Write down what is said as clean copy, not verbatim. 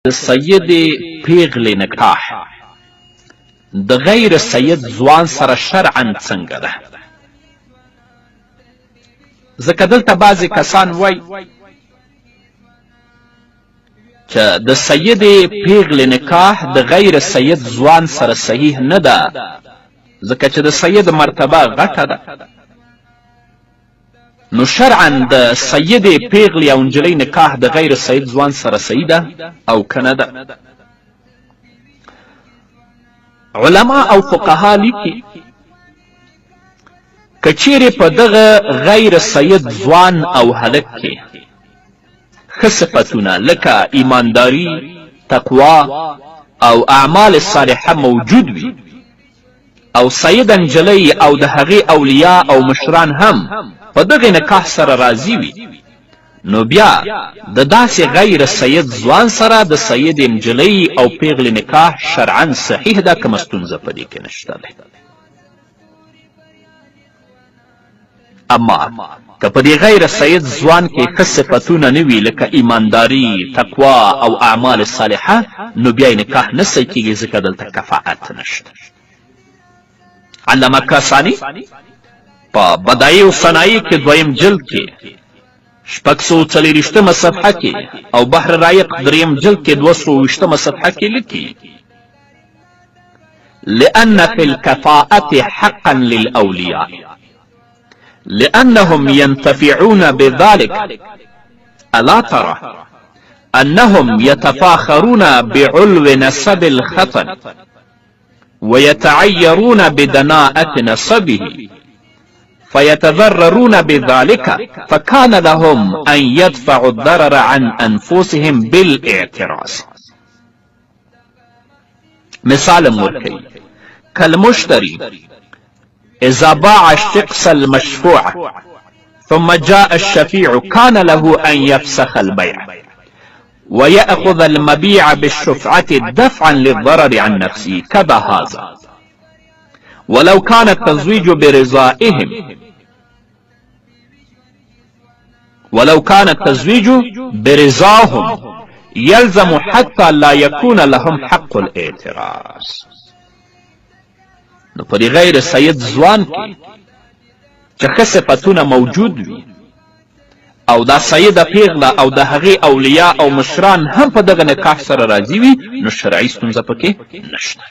د سید پیغلې نکاح د غیر سید ځوان سره شرعا څنګه ده؟ ځکه دلته بعضې کسان وایي چې د سید پیغلې نکاح د غیر سید ځوان سره صحیح نه ده، ځکه چې د سید مرتبه غټه ده. نو شرعا د سید پیغلې او نجلۍ نکاح د غیر سید ځوان سره صحیح ده او که نه ده؟ علما او فقها لیکي که چیرې په دغه غیر سید ځوان او هلک کې ښه صفتونه لکه ایمانداري، تقوا او اعمال صالحه موجود وي او سیده نجلۍ او د هغې اولیا او مشران هم په دغې نکاح سره راضي وي، نو بیا د داسې غیر سید ځوان سره د سید نجلۍ او پیغلې نکاح شرعا صحیح ده، کومه ستونزه په دې کې نشته ده. اما که په دې غیر سید ځوان کې ښه صفتونه نه وي لکه ایمانداري، تقوا او اعمال صالحه، نو بیا یې نکاح نه صحیح کېږي، ځکه دلته کفاءت نشته. علامه کاسانی په بدایع و صنایع کې دویم جلد کې 640 صفحه کې او بحر رایق دریم جلد کې 220 صفحه کې لیکي لأن في الكفاءة حقا للأولياء لأنهم ينتفعون بذلك ألا ترى أنهم يتفاخرون بعلو نسب الخطن ويتعيرون بدناءة نسبه فيتضررون بذلك فكان لهم أن يدفعوا الضرر عن أنفسهم بالاعتراض. مثال مركي كالمشتري إذا باع الشقص المشفوع ثم جاء الشفيع كان له أن يفسخ البيع ويأخذ المبيع بالشفعة دفعا للضرر عن نفسه كذا هذا، ولو كان التزويج برضاهم يلزم حتى لا يكون لهم حق الاعتراض. نو په دې غیر سید ځوان کې چې ښه صفتونه موجود وي او دا سیده پیغله او د هغې اولیا او مشران هم په دغه نکاح سره راضي وي، نو شرعي ستونزه پکې نشته.